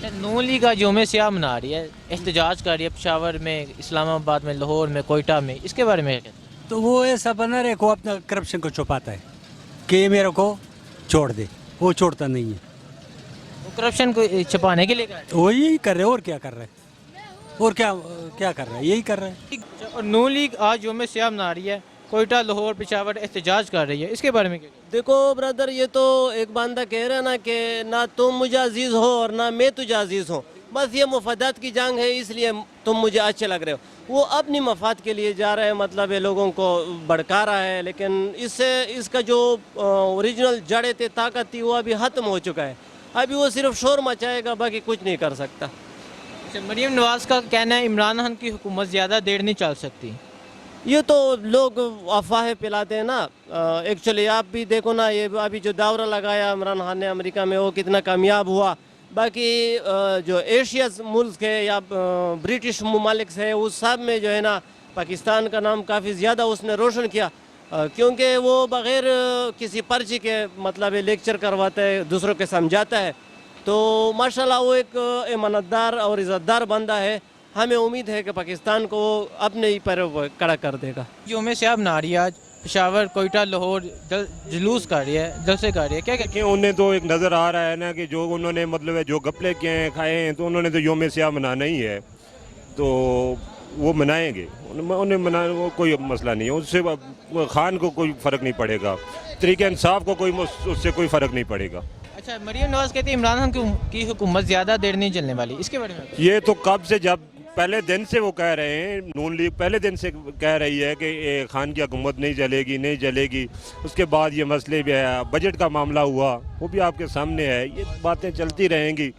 اچھا، نون لیگ آج یوم سیاہ منا رہی ہے، احتجاج کر رہی ہے پشاور میں، اسلام آباد میں، لاہور میں، کوئٹہ میں، اس کے بارے میں کیا کہتے ہیں؟ تو وہ ایسا بنا رہے کو اپنا کرپشن کو چھپاتا ہے کہ یہ میرے کو چھوڑ دے، وہ چھوڑتا نہیں ہے، وہ کرپشن کو چھپانے کے لیے کہا ہے۔ وہ یہی کر رہے اور کیا کر رہے اور کیا کر رہا ہے، یہی کر رہے ہیں۔ اور نون لیگ آج یوم سیاہ منا رہی ہے، کوئٹہ، لاہور، پشاور احتجاج کر رہی ہے، اس کے بارے میں کیا کہتے ہیں؟ دیکھو برادر، یہ تو ایک بندہ کہہ رہا نا کہ نہ تم مجھے عزیز ہو اور نہ میں تجھے عزیز ہوں، بس یہ مفادات کی جنگ ہے، اس لیے تم مجھے اچھے لگ رہے ہو۔ وہ اپنی مفاد کے لیے جا رہے ہیں، مطلب یہ لوگوں کو بھڑکا رہا ہے، لیکن اس کا جو اوریجنل جڑیں تھے، طاقت تھی، وہ ابھی ختم ہو چکا ہے۔ ابھی وہ صرف شور مچائے گا، باقی کچھ نہیں کر سکتا۔ اچھا، مریم نواز کا کہنا ہے عمران خان کی حکومت زیادہ دیر نہیں چل سکتی۔ یہ تو لوگ افواہیں پھیلاتے ہیں نا۔ ایکچولی آپ بھی دیکھو نا، یہ ابھی جو دورہ لگایا عمران خان نے امریکہ میں، وہ کتنا کامیاب ہوا۔ باقی جو ایشیاز ملک ہے یا برٹش ممالک ہے، اس سب میں جو ہے نا پاکستان کا نام کافی زیادہ اس نے روشن کیا، کیونکہ وہ بغیر کسی پرچی کے مطلب لیکچر کرواتا ہے، دوسروں کے سمجھاتا ہے۔ تو ماشاءاللہ وہ ایک ایماندار اور عزت دار بندہ ہے۔ ہمیں امید ہے کہ پاکستان کو وہ اپنے ہی پیروں کڑا کر دے گا۔ یوم سیاہ منا رہی ہے آج پشاور، کوئٹہ، لاہور، جلوس کر رہی ہے، جلسے کر رہی ہے، کیا کہتے کہ انہیں تو ایک نظر آ رہا ہے نا کہ جو انہوں نے مطلب ہے جو گپلے کیے ہیں، کھائے ہیں، تو انہوں نے تو یوم سیاہ منانا ہی ہے، تو وہ منائیں گے، انہیں منانا وہ کوئی مسئلہ نہیں ہے، اس سے خان کو کوئی فرق نہیں پڑے گا، طریقہ انصاف کو اس سے کوئی فرق نہیں پڑے گا۔ ہیں؟ اچھا، مریم نواز کہتی ہے عمران خان کی حکومت زیادہ دیر نہیں چلنے والی، اس کے بارے میں یہ تو کب سے، جب پہلے دن سے وہ کہہ رہے ہیں، نون لیگ پہلے دن سے کہہ رہی ہے کہ خان کی حکومت نہیں چلے گی۔ اس کے بعد یہ مسئلے بھی ہے، بجٹ کا معاملہ ہوا، وہ بھی آپ کے سامنے ہے، یہ باتیں چلتی رہیں گی۔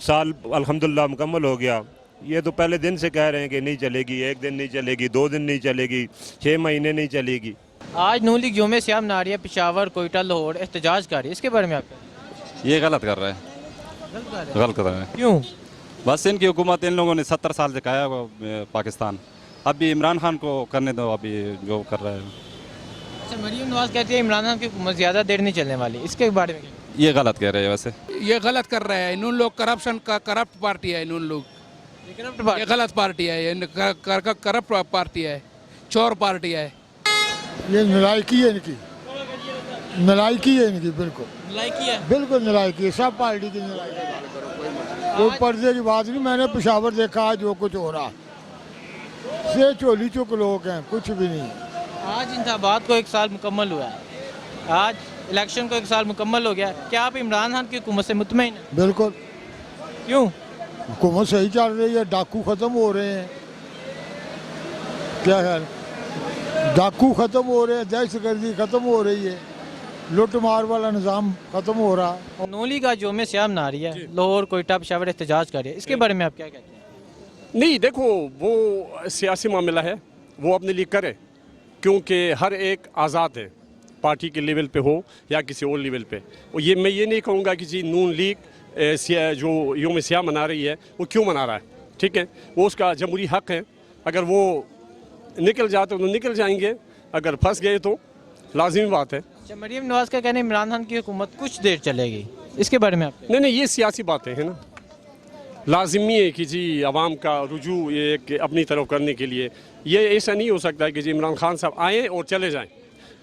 سال الحمدللہ مکمل ہو گیا، یہ تو پہلے دن سے کہہ رہے ہیں کہ نہیں چلے گی، ایک دن نہیں چلے گی، 2 دن نہیں چلے گی، 6 مہینے نہیں چلے گی۔ آج نون لیگ یوم سیاہ منا رہی ہے، پشاور، کوئٹہ، لاہور احتجاج کر رہی ہے، اس کے بارے میں آپ کیا کہتے ہیں؟ یہ غلط کر رہے ہیں، غلط کر رہے غلط کر رہے ہیں۔ ہیں؟ کیوں؟ بس ان کی حکومت، ان لوگوں نے 70 سال سے کھایا ہوا پاکستان، اب بھی عمران خان کو کرنے دو، ابھی جو کر رہے ہیں۔ اچھا، مریم نواز کہتی ہے عمران خان کی حکومت زیادہ دیر نہیں چلنے والی، اس کے بارے میں کیا کہتے یہ غلط کہہ رہے ہیں ویسے۔ یہ غلط کر رہے ہیں، انہوں لوگ کرپشن کا کرپٹ پارٹی ہے، انہوں لوگ ہیں؟ یہ غلط پارٹی ہے، یہ کرپٹ پارٹی ہے، چور پارٹی ہے۔ یہ نلائکی ہے ان کی، نلائکی ہے ان کی، بالکل لائکی ہے۔ بالکل نلائکی ہے، سب پارٹی کی نلائکی ہے۔ کوئی پردے کی بات نہیں، میں نے پشاور دیکھا جو کچھ ہو رہا، سے چولی چک لوگ ہیں، کچھ بھی نہیں۔ آج انتخابات کو 1 سال مکمل ہوا ہے، آج الیکشن کو 1 سال مکمل ہو گیا، کیا آپ عمران خان کی حکومت سے مطمئن ہیں؟ بالکل کیوں؟ حکومت صحیح چل رہی ہے، ڈاکو ختم ہو رہے ہیں، کیا خیال، ڈاکو ختم ہو رہے ہیں، دہشت گردی ختم ہو رہی ہے، لوٹ مار والا نظام ختم ہو رہا۔ نون لیگ آج یوم سیاہ منا رہی ہے، لاہور، کوئٹہ، پشاور احتجاج کر رہی ہے، اس کے بارے میں آپ کیا کہتے ہیں؟ نہیں، دیکھو وہ سیاسی معاملہ ہے، وہ اپنے لیے کرے، کیونکہ ہر ایک آزاد ہے، پارٹی کے لیول پہ ہو یا کسی اور لیول پہ۔ اور یہ میں یہ نہیں کہوں گا کہ جی نون لیگ جو یوم سیاہ منا رہی ہے وہ کیوں منا رہا ہے، ٹھیک ہے، وہ اس کا جمہوری حق ہے، اگر وہ نکل جاتے تو نکل جائیں گے، اگر پھنس گئے تو لازمی بات ہے۔ اچھا، مریم نواز کا کہنا ہے عمران خان کی حکومت کچھ دیر چلے گی، اس کے بارے میں آپ نہیں، یہ سیاسی باتیں ہیں نا، لازمی ہے کہ جی عوام کا رجوع یہ ایک اپنی طرف کرنے کے لیے، یہ ایسا نہیں ہو سکتا کہ جی عمران خان صاحب آئیں اور چلے جائیں۔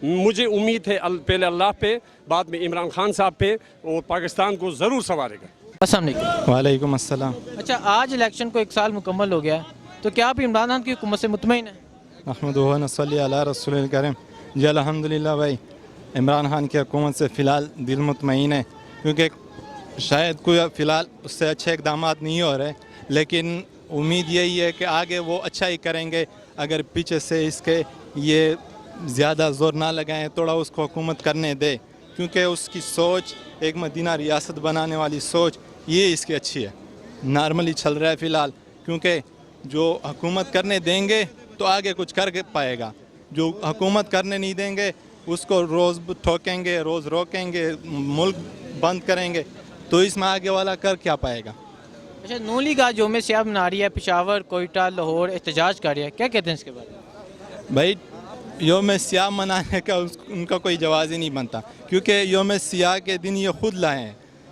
مجھے امید ہے پہلے اللہ پہ، بعد میں عمران خان صاحب پہ، اور پاکستان کو ضرور سنوارے گا۔ السلام علیکم۔ وعلیکم السلام۔ اچھا، آج الیکشن کو 1 سال مکمل ہو گیا، تو کیا آپ عمران خان کی حکومت سے مطمئن ہیں؟ احمد و نصلی علی رسول الکریم۔ جی الحمدللہ بھائی، عمران خان کی حکومت سے فی الحال دل مطمئن ہے، کیونکہ شاید کوئی فی الحال اس سے اچھے اقدامات نہیں ہو رہے، لیکن امید یہی ہے کہ آگے وہ اچھا ہی کریں گے، اگر پیچھے سے اس کے یہ زیادہ زور نہ لگائیں، تھوڑا اس کو حکومت کرنے دے، کیونکہ اس کی سوچ ایک مدینہ ریاست بنانے والی سوچ یہ اس کی اچھی ہے، نارملی چل رہا ہے فی الحال، کیونکہ جو حکومت کرنے دیں گے تو آگے کچھ کر کے پائے گا، جو حکومت کرنے نہیں دیں گے اس کو روز ٹھوکیں گے، روز روکیں گے، ملک بند کریں گے، تو اس میں آگے والا کر کیا پائے گا۔ اچھا، نون لیگ آج یوم سیاہ منا رہی ہے، پشاور، کوئٹہ، لاہور احتجاج کر رہی ہے، کیا کہتے ہیں اس کے بارے میں؟ بھائی یوم سیاہ منانے کا ان کا کوئی جواز ہی نہیں بنتا، کیونکہ یوم سیاہ کے دن یہ خود لائے ہیں،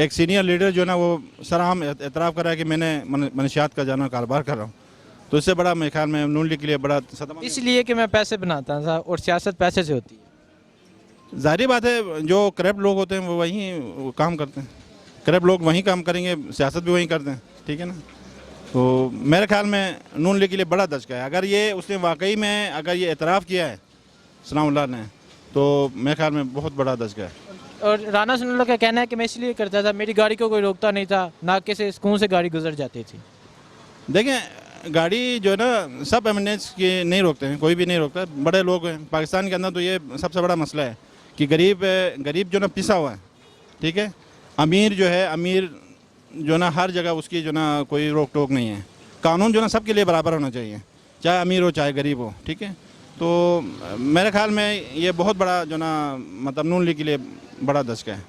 ایک سینئر لیڈر جو ہے نا وہ سرعام اعتراف کر رہا ہے کہ میں نے منشیات کا جانا کاروبار کر رہا ہوں. تو اس سے بڑا میرے خیال میں نون لیگ کے لیے بڑا صدمہ. اس لیے کہ میں پیسے بناتا تھا اور سیاست پیسے سے ہوتی ہے. ظاہری بات ہے جو کرپٹ لوگ ہوتے ہیں وہ وہیں کام کرتے ہیں. کرپٹ لوگ وہیں کام کریں گے, سیاست بھی وہیں کرتے ہیں. ٹھیک ہے نا. تو میرے خیال میں نون لیگ کے لیے بڑا دھچکا ہے. اگر یہ اس نے واقعی میں اگر یہ اعتراف کیا ہے ثناء اللہ نے, تو میرے خیال میں بہت بڑا دھچکا ہے. اور رانا ثناء اللہ کا کہنا ہے کہ میں اس لیے کرتا تھا, میری گاڑی کو کوئی روکتا نہیں تھا, ناکے سے سکون سے گاڑی گزر جاتی تھی. دیکھیں گاڑی جو ہے نا سب ایمرجنسی کی نہیں روکتے ہیں, کوئی بھی نہیں روکتا. بڑے لوگ ہیں پاکستان کے اندر, تو یہ سب سے بڑا مسئلہ ہے کہ غریب جو نا پسا ہوا ہے. ٹھیک ہے. امیر جو ہے, امیر جو نا ہر جگہ اس کی جو نا کوئی روک ٹوک نہیں ہے. قانون جو نا سب کے لیے برابر ہونا چاہیے, چاہے امیر ہو چاہے غریب ہو. ٹھیک ہے. تو میرے خیال میں یہ بہت بڑا جو نا مطلب نون لیگ کے لیے بڑا دھچکا ہے.